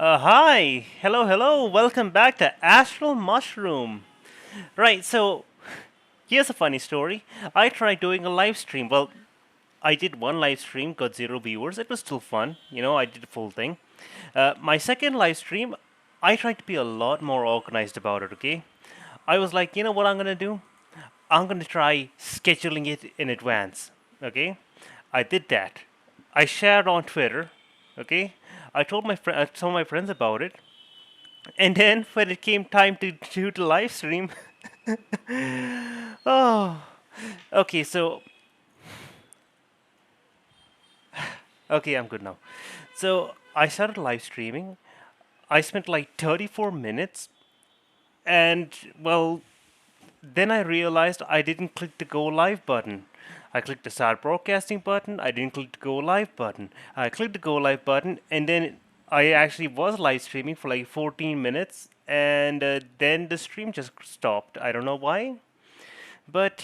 Hi, hello, welcome back to Astral Mushroom. Right, so here's a funny story. I tried doing a live stream. Well, I did one live stream, got zero viewers. It was still fun, I did the full thing. My second live stream, I tried to be a lot more organized about it, okay? I was like, you know what I'm gonna do? I'm gonna try scheduling it in advance, okay? I did that. I shared on Twitter, okay? I told my friends about it, and then when it came time to do the live stream, oh, okay, so okay, I'm good now. So I started live streaming. I spent like 34 minutes, and well, then I realized I didn't click the go live button. I clicked the start broadcasting button. I didn't click the go live button. I clicked the go live button, and then I actually was live streaming for like 14 minutes, and then the stream just stopped. I don't know why, but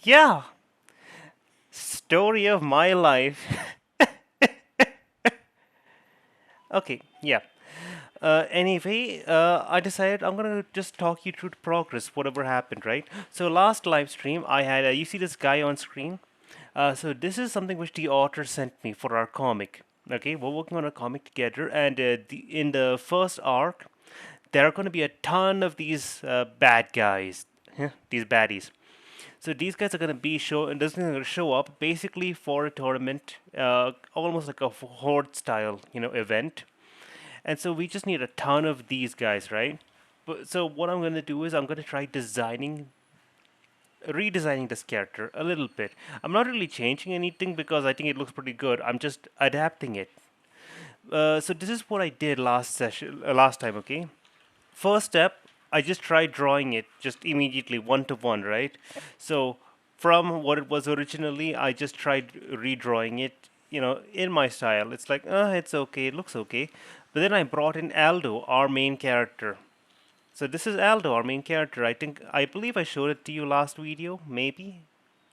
yeah, story of my life. Okay, yeah. Anyway, I decided I'm gonna just talk you through the progress, whatever happened, right? So last live stream, I had you see this guy on screen. So this is something which the author sent me for our comic. Okay, we're working on a comic together, and in the first arc, there are going to be a ton of these bad guys, these baddies. So these guys are going to be this is going to show up basically for a tournament, almost like a horde style, event. And so we just need a ton of these guys, right? But so what I'm going to do is I'm going to try redesigning this character a little bit. I'm not really changing anything because I think it looks pretty good. I'm just adapting it. So this is what I did last time. Okay. First step, I just tried drawing it just immediately one to one, right? So from what it was originally, I just tried redrawing it, in my style. It's like, it's okay, it looks okay. But then I brought in Aldo, our main character. So this is Aldo, our main character. I believe I showed it to you last video, maybe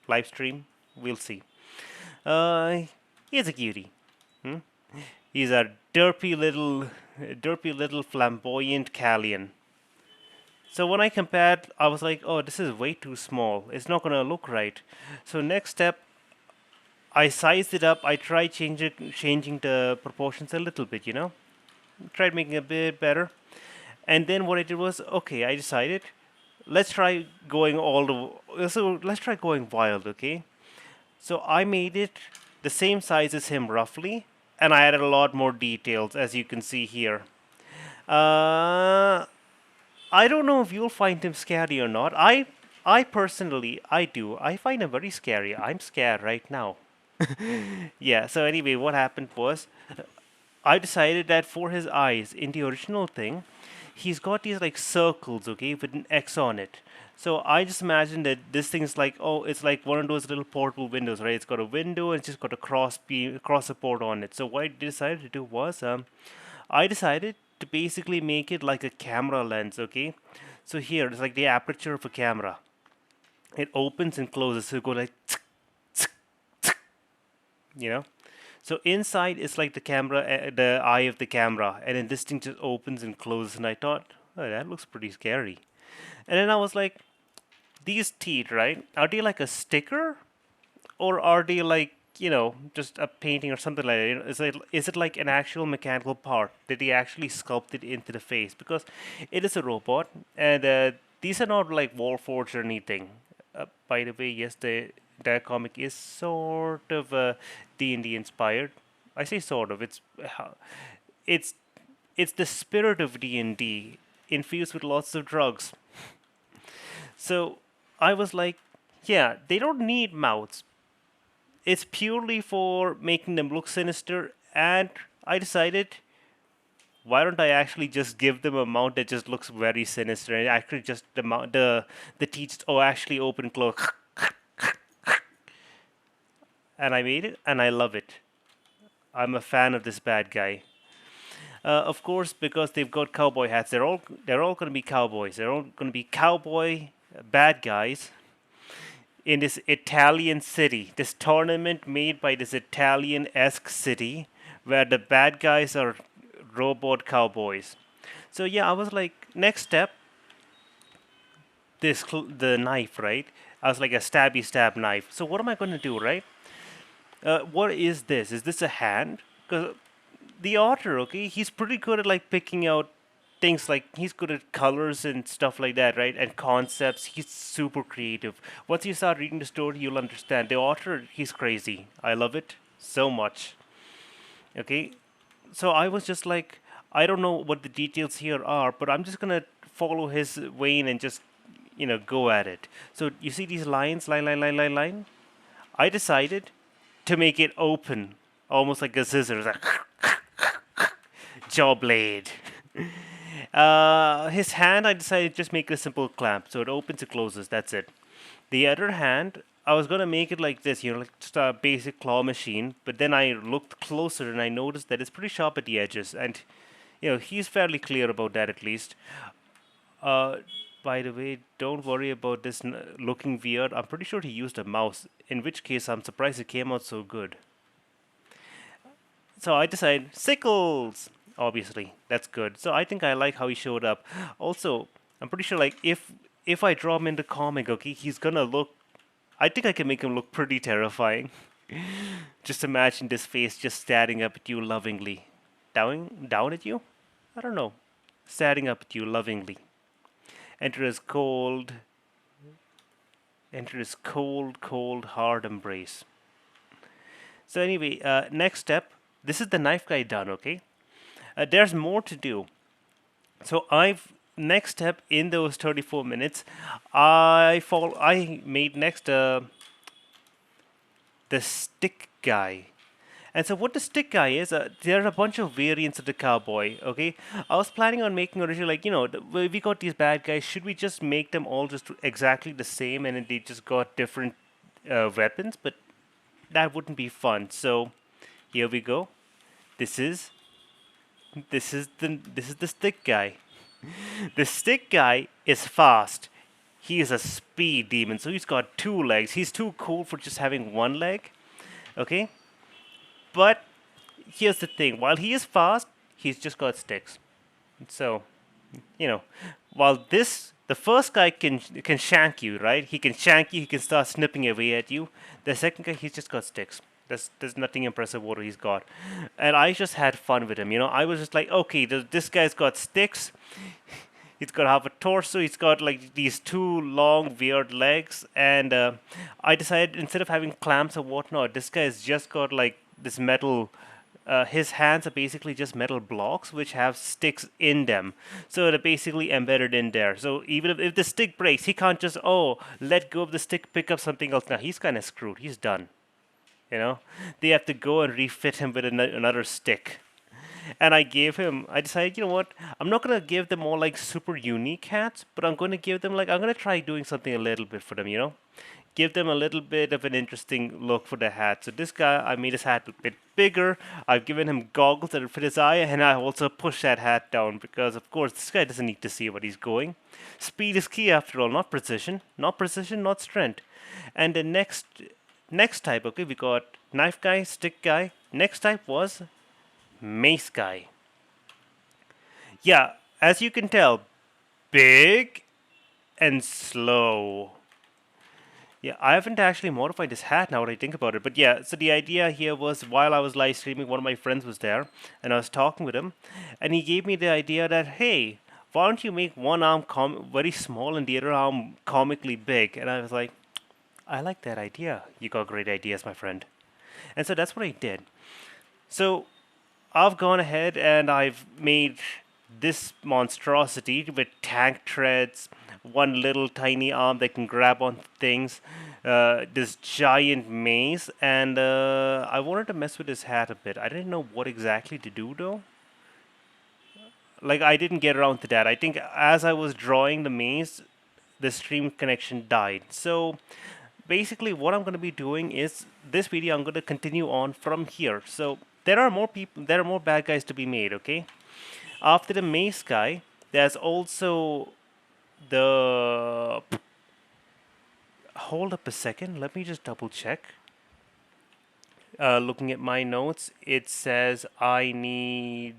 live stream. We'll see. Uh, he's a cutie. Hmm? He's a derpy little flamboyant Callian. So when I compared, I was like, oh, this is way too small. It's not gonna look right. So next step, I sized it up. I tried changing the proportions a little bit. Tried making it a bit better. And then what I did was, okay, I decided, let's try going let's try going wild, okay? So I made it the same size as him roughly, and I added a lot more details, as you can see here. Uh, I don't know if you'll find him scary or not. I personally, I do. I find him very scary. I'm scared right now. Yeah, so anyway, what happened was I decided that for his eyes in the original thing, he's got these like circles, okay, with an X on it. So I just imagined that this thing's like, oh, it's like one of those little portable windows, right? It's got a window and it's just got a cross support on it. So what I decided to do was, I decided to basically make it like a camera lens, okay? So here, it's like the aperture of a camera. It opens and closes, so it goes like, you know? So inside it's like the eye of the camera, and then this thing just opens and closes. And I thought, oh, that looks pretty scary. And then I was like, these teeth, right? Are they like a sticker, or are they like just a painting or something like that? Is it like an actual mechanical part? Did they actually sculpt it into the face? Because it is a robot, and these are not like Warforged or anything. By the way, yes, the comic is sort of D&D inspired. I say sort of. It's it's the spirit of D&D infused with lots of drugs. So I was like, yeah, they don't need mouths. It's purely for making them look sinister, and I decided, why don't I actually just give them a mount that just looks very sinister, and actually just the teeth actually open close. And I made it, and I love it. I'm a fan of this bad guy. Of course, because they've got cowboy hats, they're all going to be cowboys. They're all going to be cowboy bad guys in this Italian city. This tournament made by this Italian-esque city, where the bad guys are robot cowboys. So yeah, I was like, next step, the knife, right? I was like a stabby stab knife. So what am I going to do, right? What is this? Is this a hand? Because the author, okay, he's pretty good at like picking out things, like he's good at colors and stuff like that, right? And concepts. He's super creative. Once you start reading the story, you'll understand. The author, he's crazy. I love it so much. Okay, so I was just like, I don't know what the details here are, but I'm just gonna follow his vein and just, go at it. So you see these lines, line. I decided to make it open, almost like a scissors, like jaw blade. His hand, I decided to just make it a simple clamp, so it opens and closes. That's it. The other hand, I was gonna make it like this, like just a basic claw machine. But then I looked closer and I noticed that it's pretty sharp at the edges, and he's fairly clear about that at least. Uh, by the way, don't worry about this looking weird. I'm pretty sure he used a mouse, in which case I'm surprised it came out so good. So I decided sickles. Obviously, that's good. So I think I like how he showed up. Also, I'm pretty sure like if I draw him in the comic, okay, he's gonna look. I think I can make him look pretty terrifying. Just imagine this face just staring up at you lovingly. Down at you? I don't know. Staring up at you lovingly. Enter his cold. Enter his cold, hard embrace. So anyway, next step. This is the knife guy done. Okay. There's more to do. So I've next step in those 34 minutes. I made next the stick guy. And so what the stick guy is, there are a bunch of variants of the cowboy. Okay, I was planning on making originally like we got these bad guys. Should we just make them all just exactly the same, and then they just got different weapons? But that wouldn't be fun. So here we go. This is the stick guy. The stick guy is fast. He is a speed demon, so he's got two legs. He's too cool for just having one leg. Okay? But here's the thing. While he is fast, he's just got sticks. So, you know, while the first guy can shank you, right? He can shank you, he can start snipping away at you. The second guy, he's just got sticks. There's nothing impressive what he's got. And I just had fun with him, I was just like, okay, this guy's got sticks. He's got half a torso. He's got like these two long, weird legs. And I decided instead of having clamps or whatnot, this guy's just got like this metal. His hands are basically just metal blocks which have sticks in them. So they're basically embedded in there. So even if the stick breaks, he can't just, let go of the stick, pick up something else. Now he's kind of screwed. He's done. They have to go and refit him with another stick. And I decided, what? I'm not going to give them all like super unique hats, but I'm going to give them I'm going to try doing something a little bit for them. Give them a little bit of an interesting look for the hat. So this guy, I made his hat a bit bigger. I've given him goggles that fit his eye, and I also pushed that hat down because, of course, this guy doesn't need to see where he's going. Speed is key after all, not precision. Not precision, not strength. And the next type, okay, we got knife guy, stick guy. Next type was mace guy. Yeah, as you can tell, big and slow. Yeah, I haven't actually modified this hat now that I think about it. But yeah, so the idea here was while I was live streaming, one of my friends was there, and I was talking with him, and he gave me the idea that, hey, why don't you make one arm very small and the other arm comically big? And I was like, I like that idea. You got great ideas, my friend. And so that's what I did. So I've gone ahead and I've made this monstrosity with tank treads, one little tiny arm that can grab on things, this giant mace, and I wanted to mess with his hat a bit. I didn't know what exactly to do though. Like, I didn't get around to that. I think as I was drawing the maze, the stream connection died. So basically what I'm going to be doing is this video I'm going to continue on from here. So there are more bad guys to be made, okay? After the mace guy, there's also the... Hold up a second, let me just double check. Looking at my notes, it says I need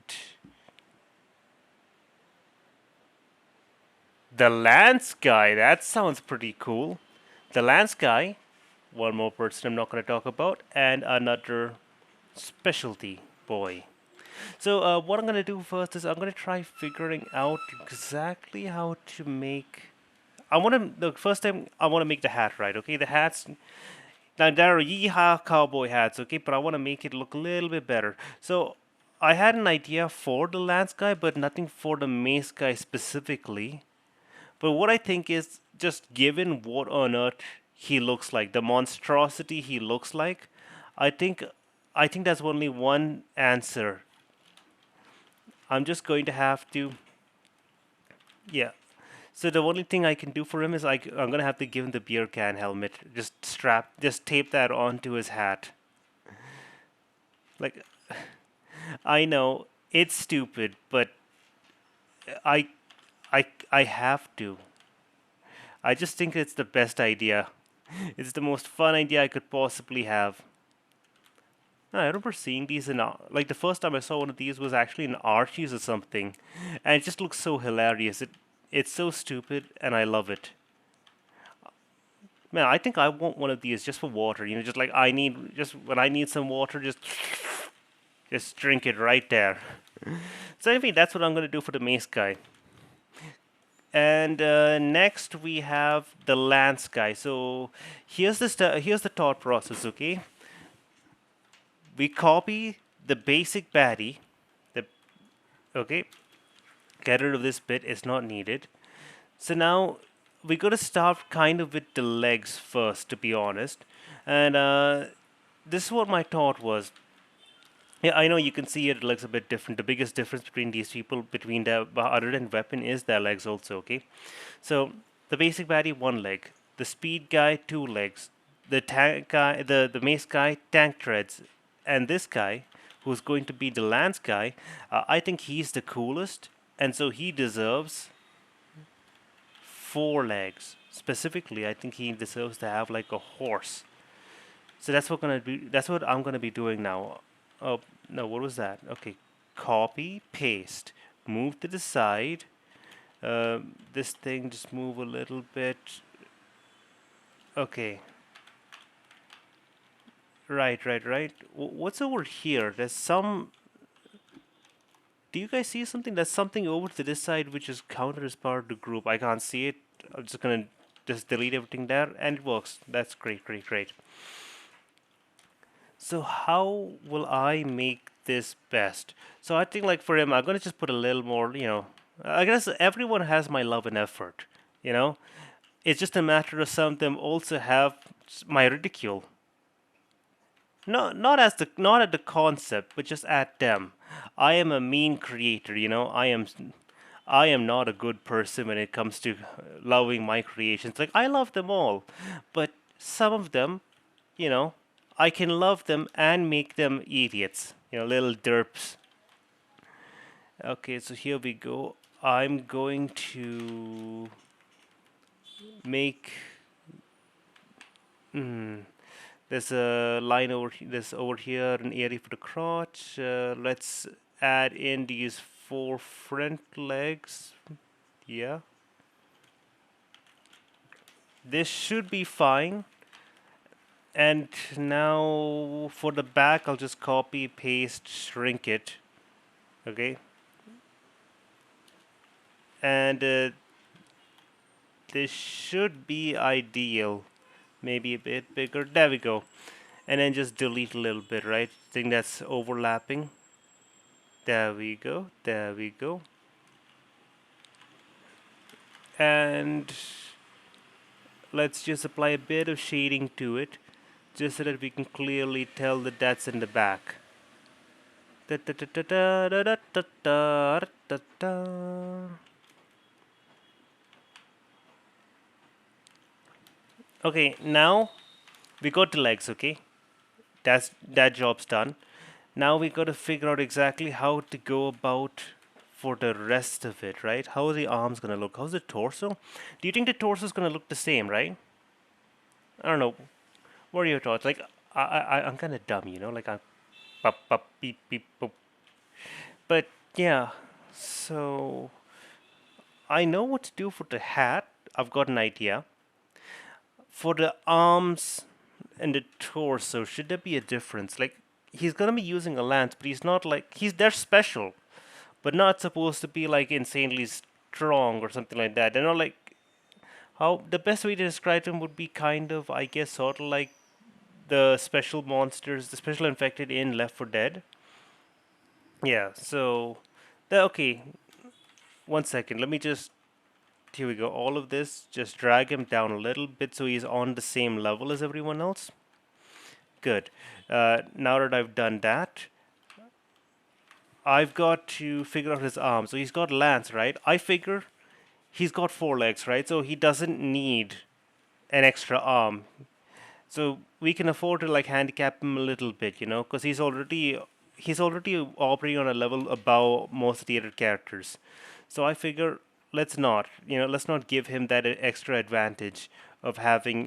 The Lance guy, that sounds pretty cool. The Lance guy, one more person I'm not going to talk about, and another specialty boy. So what I'm going to do first is I'm going to try figuring out exactly how to make. I want to the first time I want to make the hat right. Okay, the hats. Now there are yeehaw cowboy hats. Okay, but I want to make it look a little bit better. So I had an idea for the Lance guy, but nothing for the Mace guy specifically. But what I think is just given what on earth he looks like, the monstrosity he looks like, I think I think there's only one answer. I'm just going to have to, yeah. So the only thing I can do for him is I'm gonna have to give him the beer can helmet. Just tape that onto his hat. Like, I know it's stupid, but I I have to. I just think it's the best idea. It's the most fun idea I could possibly have. I remember seeing these in like the first time I saw one of these was actually in Archie's or something, and it just looks so hilarious. It's so stupid, and I love it. Man, I think I want one of these just for water. You know, just like I need just when I need some water, just drink it right there. So anyway, that's what I'm gonna do for the mace guy. And next we have the lance guy. So here's the thought process. Okay, we copy the basic baddie. The okay, get rid of this bit. It's not needed. So now we got to start kind of with the legs first, to be honest. And this is what my thought was. Yeah, I know you can see it looks a bit different. The biggest difference between these people, between the other than weapon, is their legs also. Okay, so the basic baddie one leg, the speed guy two legs, the tank guy, the mace guy tank treads, and this guy who's going to be the lance guy. I think he's the coolest, and so he deserves four legs. Specifically, I think he deserves to have like a horse. So that's what I'm gonna be doing now. Oh no, what was that? Okay, copy, paste, move to the side. This thing just move a little bit. Okay, right. What's over here? There's some. Do you guys see something? There's something over to this side which is counted as part of the group. I can't see it. I'm just gonna just delete everything there, and it works. That's great. So how will I make this best? So I think like for him, I'm gonna just put a little more. I guess everyone has my love and effort. You know, it's just a matter of some of them also have my ridicule. No, not at the concept, but just at them. I am a mean creator. I am not a good person when it comes to loving my creations. Like I love them all, but some of them, you know, I can love them and make them idiots. Little derps. Okay, so here we go. I'm going to make. Hmm, there's a line there's over here, an area for the crotch. Let's add in these four front legs. Yeah. This should be fine. And now for the back, I'll just copy, paste, shrink it. Okay. And this should be ideal. Maybe a bit bigger. There we go. And then just delete a little bit, right? Think that's overlapping. There we go. And let's just apply a bit of shading to it, just so that we can clearly tell that that's in the back. Okay, now we got the legs, okay? That job's done. Now we got to figure out exactly how to go about for the rest of it, right? How are the arms gonna look? How's the torso? Do you think the torso is gonna look the same, right? I don't know. What are your thoughts? Like, I'm kind of dumb, Like, I'm pop, pop, beep, beep, boop. But yeah, so I know what to do for the hat. I've got an idea. For the arms and the torso, should there be a difference? Like, he's gonna be using a lance, but he's not like they're special, but not supposed to be like insanely strong or something like that. They're not like how the best way to describe them would be kind of, I guess, sort of like the special monsters, the special infected in Left 4 Dead. Yeah. So, okay. 1 second. Let me just. Here we go. All of this, just drag him down a little bit so he's on the same level as everyone else. Good. Now that I've done that, I've got to figure out his arm. So he's got lance, right? I figure he's got 4 legs, right? So he doesn't need an extra arm. So we can afford to like handicap him a little bit, because he's already operating on a level above most of the other characters. So I figure let's not give him that extra advantage of having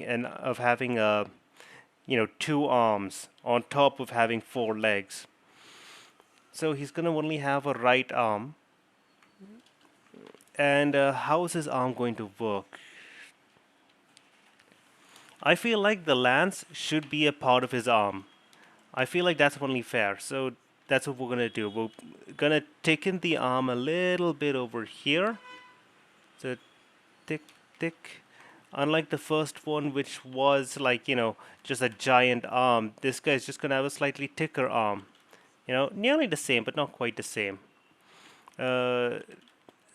2 arms on top of having 4 legs. So he's gonna only have a right arm. And how is his arm going to work? I feel like the lance should be a part of his arm. I feel like that's only fair. So that's what we're gonna do. We're gonna thicken the arm a little bit over here. So thick, thick. Unlike the first one, which was like, just a giant arm, this guy's just gonna have a slightly thicker arm. Nearly the same, but not quite the same. Uh,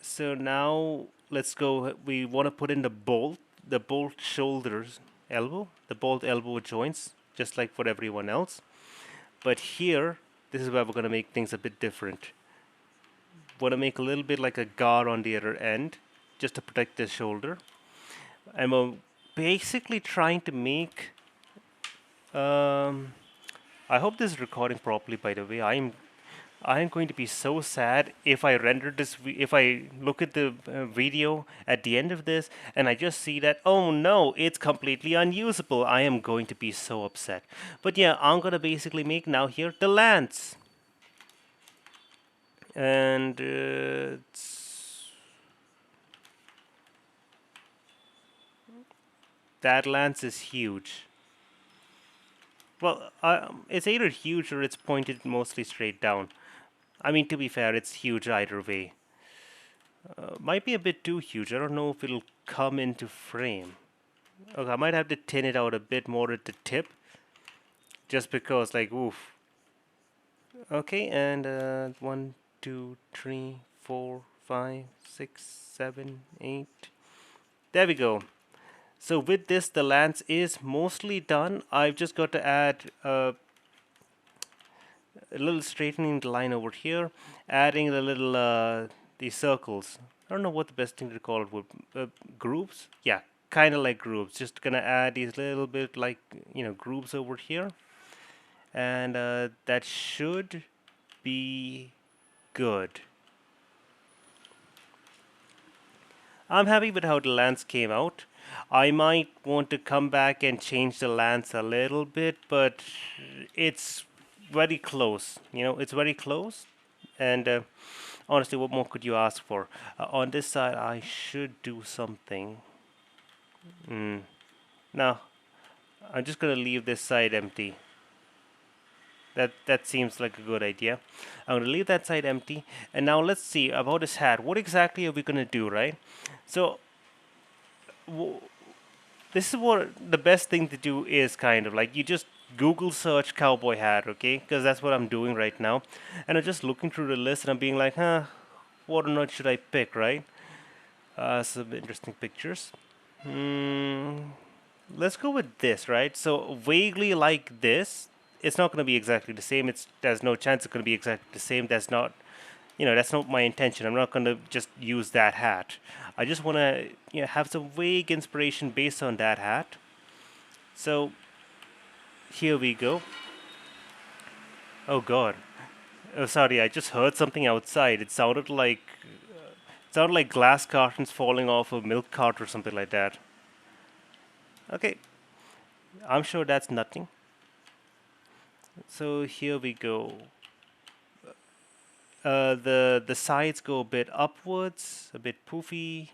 so now let's go. We want to put in the bolt shoulders, the bolt elbow joints, just like for everyone else. But here, this is where we're gonna make things a bit different. Want to make a little bit like a guard on the other end, just to protect the shoulder. And we're basically trying to make. I hope this is recording properly. By the way, I am going to be so sad if I render this. If I look at the video at the end of this and I just see that, oh no, it's completely unusable. I am going to be so upset. But yeah, I'm gonna basically make now here the lance, and that lance is huge. Well, it's either huge or it's pointed mostly straight down. I mean, to be fair, it's huge either way. Might be a bit too huge. I don't know if it'll come into frame. Okay, I might have to thin it out a bit more at the tip. Just because, like, oof. Okay, and 1, 2, 3, 4, 5, 6, 7, 8. There we go. So with this, the lance is mostly done. I've just got to add a little straightening the line over here, adding the little these circles. I don't know what the best thing to call it would. Groups? Yeah, kind of like groups. Just gonna add these little bit like groups over here, and that should be good. I'm happy with how the lance came out. I might want to come back and change the lance a little bit, but it's very close. It's very close. And honestly, what more could you ask for? On this side, I should do something. No, I'm just gonna leave this side empty. That seems like a good idea. I'm gonna leave that side empty. And now let's see about this hat. What exactly are we gonna do, right? So this is what the best thing to do is, kind of like you just Google search cowboy hat, okay? Because that's what I'm doing right now. And I'm just looking through the list and I'm being like, what or not should I pick, right? Some interesting pictures. Let's go with this, right? So vaguely like this. It's not going to be exactly the same. There's no chance it's going to be exactly the same. That's not my intention. I'm not going to just use that hat. I just want to have some vague inspiration based on that hat. So here we go. Oh god. Oh, sorry, I just heard something outside. It sounded like glass cartons falling off a milk cart or something like that. Okay. I'm sure that's nothing. So here we go. the sides go a bit upwards, a bit poofy,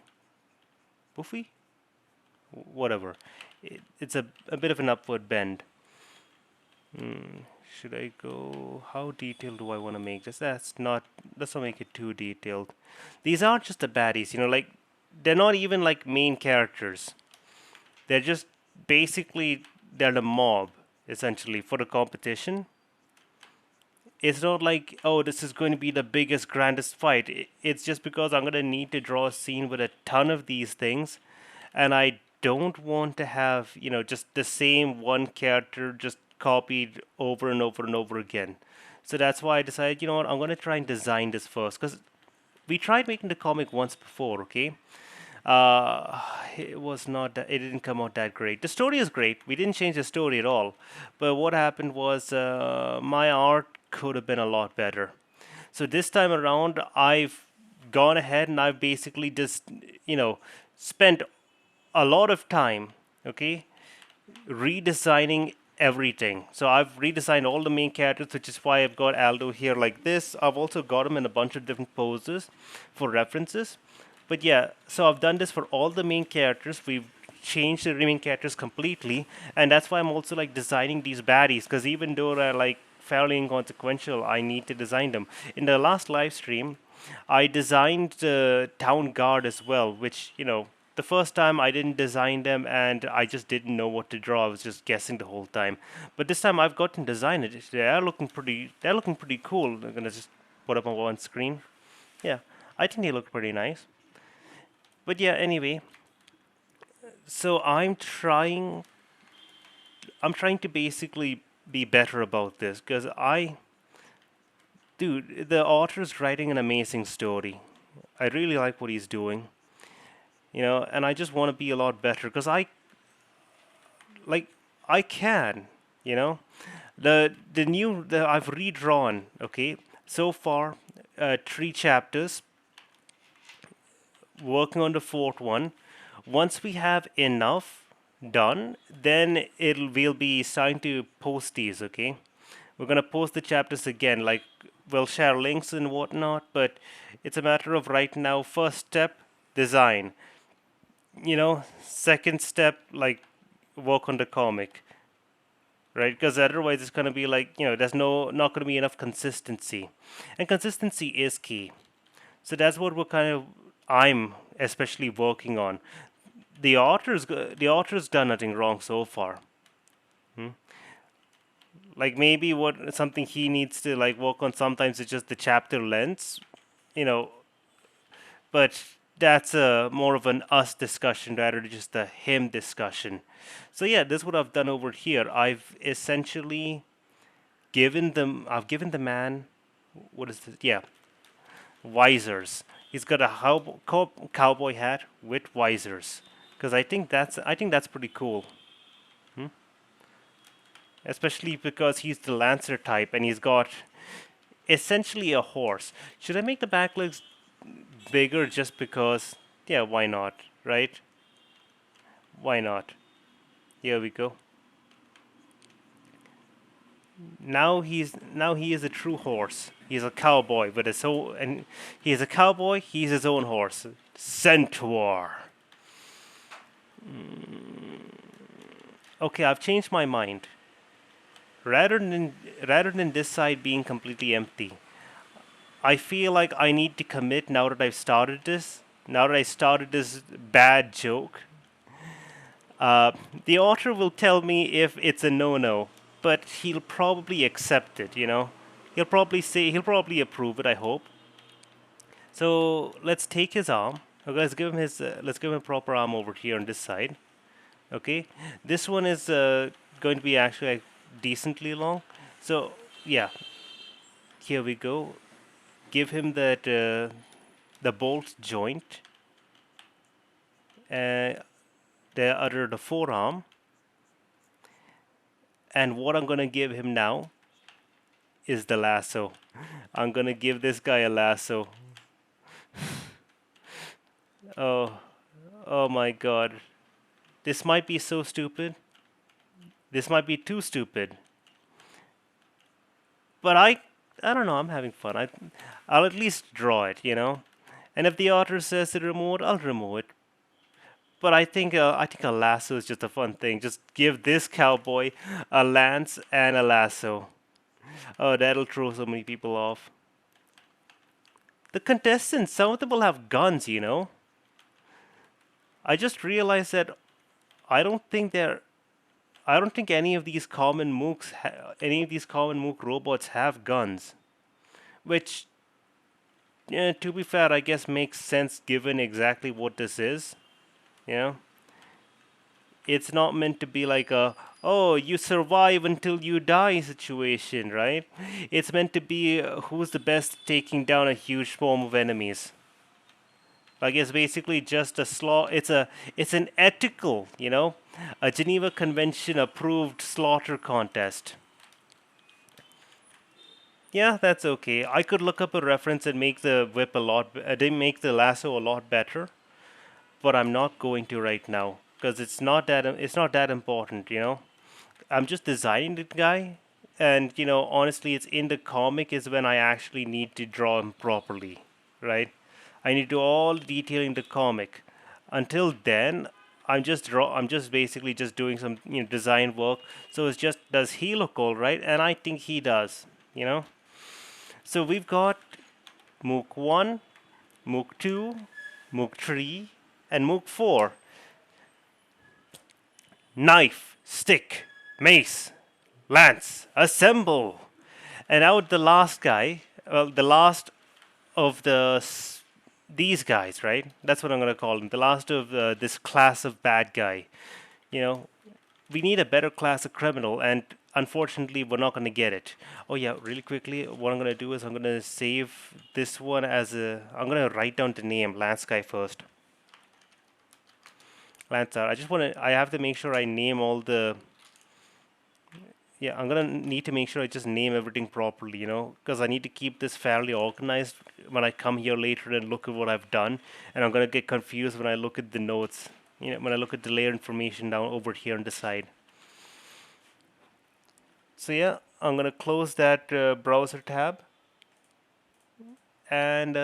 whatever. It's a bit of an upward bend. Should I go? How detailed do I want to make this? Let's not make it too detailed. These aren't just the baddies, like they're not even like main characters. They're just basically they're the mob essentially for the competition. It's not like, oh, this is going to be the biggest, grandest fight. It's just because I'm going to need to draw a scene with a ton of these things, and I don't want to have, just the same one character just copied over and over and over again. So that's why I decided, you know what, I'm going to try and design this first, because we tried making the comic once before, okay? Uh, it was not that, it didn't come out that great. The story is great. We didn't change the story at all. But what happened was my art could have been a lot better. So this time around, I've gone ahead and I've basically just, spent a lot of time, okay, redesigning everything. So I've redesigned all the main characters, which is why I've got Aldo here like this. I've also got him in a bunch of different poses for references. But yeah, so I've done this for all the main characters. We've changed the main characters completely, and that's why I'm also like designing these baddies, because even though they're like fairly inconsequential, I need to design them. In the last live stream, I designed the town guard as well, which, the first time I didn't design them and I just didn't know what to draw. I was just guessing the whole time. But this time I've gotten designed it. They're looking pretty cool. I'm gonna just put up on one screen. Yeah, I think they look pretty nice. But yeah, anyway, so I'm trying to basically be better about this, because dude, the author's writing an amazing story. I really like what he's doing, and I just want to be a lot better, because like I can, you know, the I've redrawn, okay, so far, 3 chapters, working on the fourth one. Once we have enough done, then we'll be starting to post these, okay? We're gonna post the chapters again, like we'll share links and whatnot, but it's a matter of right now, first step, design. Second step, like work on the comic, right? Because otherwise it's gonna be like, there's not gonna be enough consistency. And consistency is key. So that's what I'm especially working on. The author's done nothing wrong so far. Like maybe what something he needs to like work on sometimes is just the chapter lengths, you know. But that's more of an us discussion rather than just a him discussion. So yeah, this is what I've done over here. I've essentially given the man, what is this? Yeah, visors. He's got a cowboy hat with visors. Because I think that's pretty cool. Especially because he's the lancer type and he's got essentially a horse. Should I make the back legs bigger just because? Yeah, why not, right? Why not? Here we go. Now he is a true horse. He's a cowboy, but and he's a cowboy. He's his own horse, Centaur. Okay, I've changed my mind. Rather than this side being completely empty, I feel like I need to commit now that I've started this. Now that I started this bad joke, the author will tell me if it's a no-no, but he'll probably accept it. He'll probably approve it. I hope. So let's take his arm. Okay, let's give him a proper arm over here on this side. Okay, this one is going to be actually like, decently long. So yeah, here we go. Give him that the bolt joint, the forearm, and what I'm gonna give him now is the lasso. I'm gonna give this guy a lasso. Oh, oh my God, this might be so stupid. This might be too stupid. But I don't know. I'm having fun. I'll at least draw it, you know. And if the author says to remove it, I'll remove it. But I think a lasso is just a fun thing. Just give this cowboy a lance and a lasso. Oh, that'll throw so many people off. The contestants, some of them will have guns, you know. I just realized that I don't think they're. I don't think any of these common any of these common mook robots have guns. Which, yeah, to be fair, I guess makes sense given exactly what this is. You know, it's not meant to be like a oh you survive until you die situation, right? It's meant to be who's the best taking down a huge swarm of enemies. Like it's basically just a it's an ethical, you know, a Geneva Convention approved slaughter contest. Yeah, that's okay. I could look up a reference and make the whip a lot, they make the lasso a lot better, but I'm not going to right now because it's not that important, you know. I'm just designing the guy, and you know, honestly, it's in the comic is when I actually need to draw him properly, right? I need to do all the detail in the comic. Until then, I'm just basically just doing some design work. So it's just does he look all right? And I think he does, you know. So we've got Mook 1, Mook 2, Mook 3, and Mook 4. Knife, stick, mace, lance, assemble. And out the last guy, well, the last of these guys, right? That's what I'm gonna call him. The last of this class of bad guy. You know, we need a better class of criminal, and unfortunately, we're not gonna get it. Oh yeah, really quickly, what I'm gonna do is I'm gonna save this one as a. I'm gonna write down the name Lance guy first. Lance. I just wanna. I have to make sure I name all the. Yeah, I'm gonna need to make sure I just name everything properly, you know, because I need to keep this fairly organized when I come here later and look at what I've done, and I'm gonna get confused when I look at the notes, you know, when I look at the layer information down over here on the side. So yeah, I'm gonna close that browser tab, and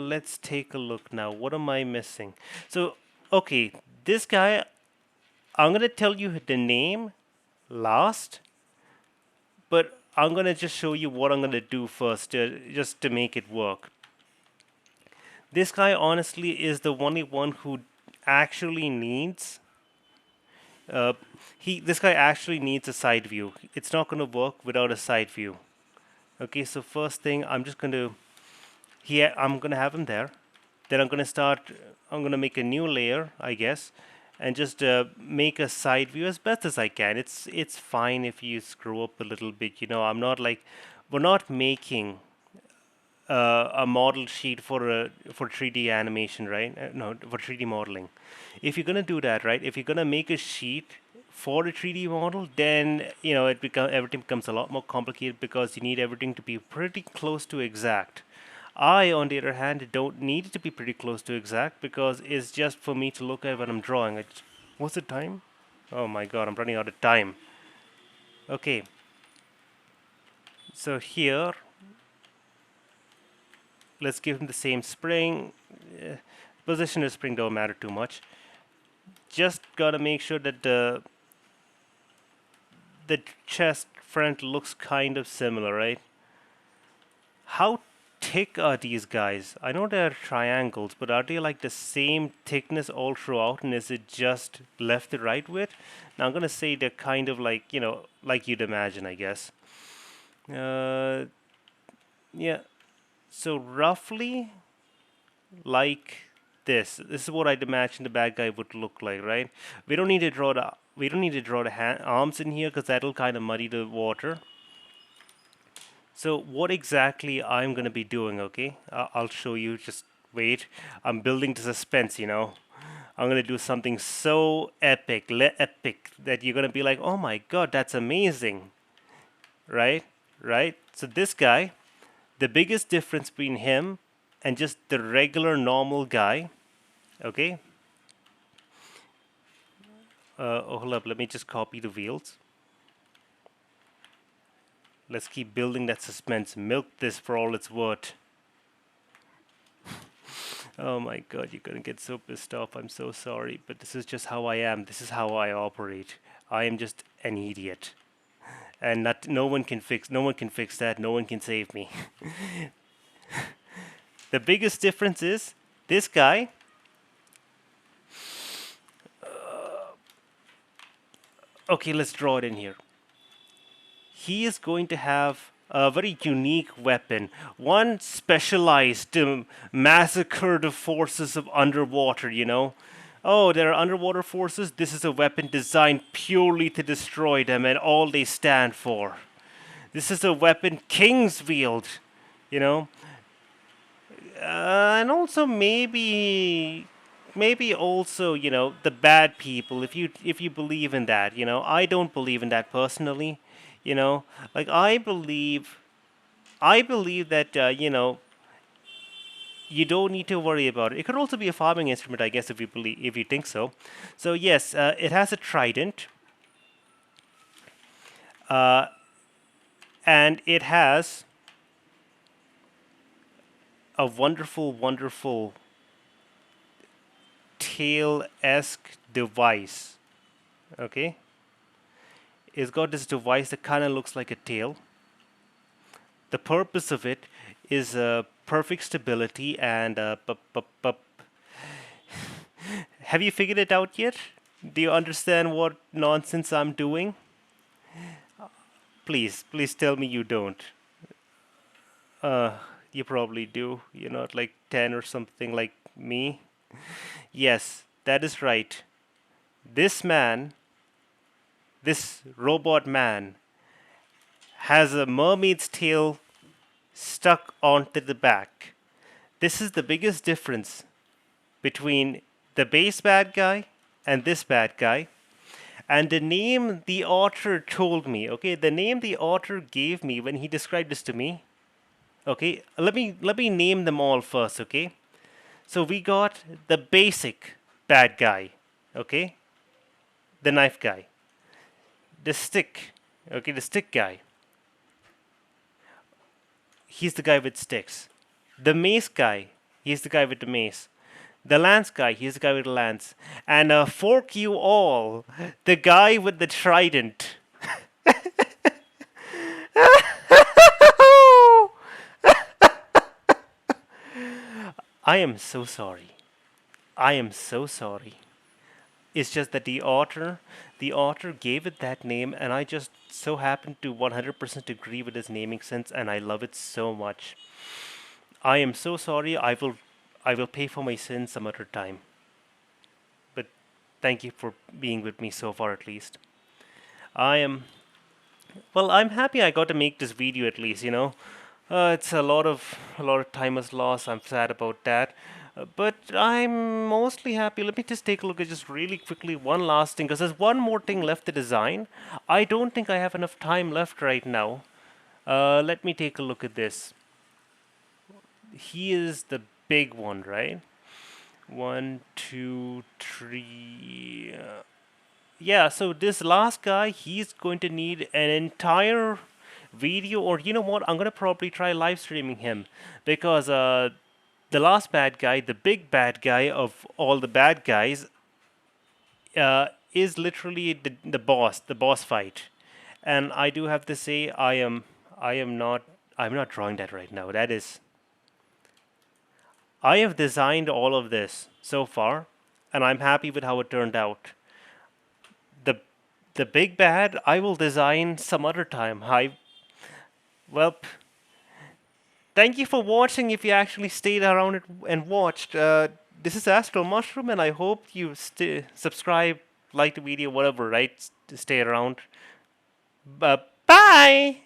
let's take a look now. What am I missing? So okay, this guy, I'm gonna tell you the name last, but I'm gonna just show you what I'm gonna do first, just to make it work. This guy honestly is the only one who actually needs. Uh, this guy actually needs a side view. It's not gonna work without a side view. Okay, so first thing I'm just gonna I'm gonna have him there. Then I'm gonna start. I'm gonna make a new layer, I guess, and just make a side view as best as I can. It's fine if you screw up a little bit. You know, I'm not like we're not making a model sheet for 3D animation, right? No, for 3D modeling. If you're gonna do that, right? If you're gonna make a sheet for a 3D model, then you know everything becomes a lot more complicated because you need everything to be pretty close to exact. I, on the other hand, don't need it to be pretty close to exact because it's just for me to look at when I'm drawing. What's the time? Oh my god, I'm running out of time. Okay, so here, let's give him the same spring. Position of spring don't matter too much. Just gotta make sure that the chest front looks kind of similar, right? How thick are these guys? I know they're triangles, but are they like the same thickness all throughout, and is it just left to right width? Now I'm gonna say they're kind of like, you know, like you'd imagine, I guess. Uh, yeah. So roughly like this. This is what I'd imagine the bad guy would look like, right? We don't need to draw the arms in here because that'll kind of muddy the water. So what exactly I'm gonna be doing? Okay, I'll show you. Just wait. I'm building the suspense. You know, I'm gonna do something so epic that you're gonna be like, "Oh my god, that's amazing!" Right? Right? So this guy, the biggest difference between him and just the regular normal guy. Okay. Oh, hold up. Let me just copy the wheels. Let's keep building that suspense. Milk this for all it's worth. Oh my god, you're gonna get so pissed off. I'm so sorry, but this is just how I am. This is how I operate. I am just an idiot. And no one can fix that. No one can save me. The biggest difference is this guy. Okay, let's draw it in here. He is going to have a very unique weapon, one specialized to massacre the forces of underwater, you know. Oh, there are underwater forces. This is a weapon designed purely to destroy them and all they stand for. This is a weapon kings wield, you know. And also maybe also, you know, the bad people, if you believe in that, you know. I don't believe in that personally, you know. Like I believe that you know, you don't need to worry about it. It could also be a farming instrument, I guess, if you think so. So yes, it has a trident, uh, and it has a wonderful tail-esque device. Okay, it's got this device that kind of looks like a tail. The purpose of it is perfect stability and have you figured it out yet? Do you understand what nonsense I'm doing? Please tell me you don't. You probably do. You're not like 10 or something like me. Yes, that is right. This man, this robot man, has a mermaid's tail stuck onto the back. This is the biggest difference between the base bad guy and this bad guy. And the name the author told me, okay, the name the author gave me when he described this to me. Okay, let me name them all first, okay? So we got the basic bad guy, okay? The knife guy. The stick, okay, the stick guy. He's the guy with sticks. The mace guy, he's the guy with the mace. The lance guy, he's the guy with the lance. And fork you all, the guy with the trident. I am so sorry. I am so sorry. It's just that the author gave it that name, and I just so happen to 100% agree with his naming sense, and I love it so much. I am so sorry. I will pay for my sins some other time. But thank you for being with me so far, at least. I am well. I'm happy I got to make this video at least. You know, it's a lot of time was lost. I'm sad about that. But I'm mostly happy. Let me just take a look at just really quickly one last thing, because there's one more thing left to design. I don't think I have enough time left right now. Let me take a look at this. He is the big one, right? One, two, three. Yeah, so this last guy, he's going to need an entire video, or you know what? I'm gonna probably try live streaming him, because the last bad guy, the big bad guy of all the bad guys, is literally the boss fight. And I do have to say, I'm not drawing that right now. I have designed all of this so far, and I'm happy with how it turned out. The the big bad I will design some other time. Well, thank you for watching. If you actually stayed around and watched, this is Astral Mushroom, and I hope you subscribe, like the video, whatever. Right? To stay around. Bye.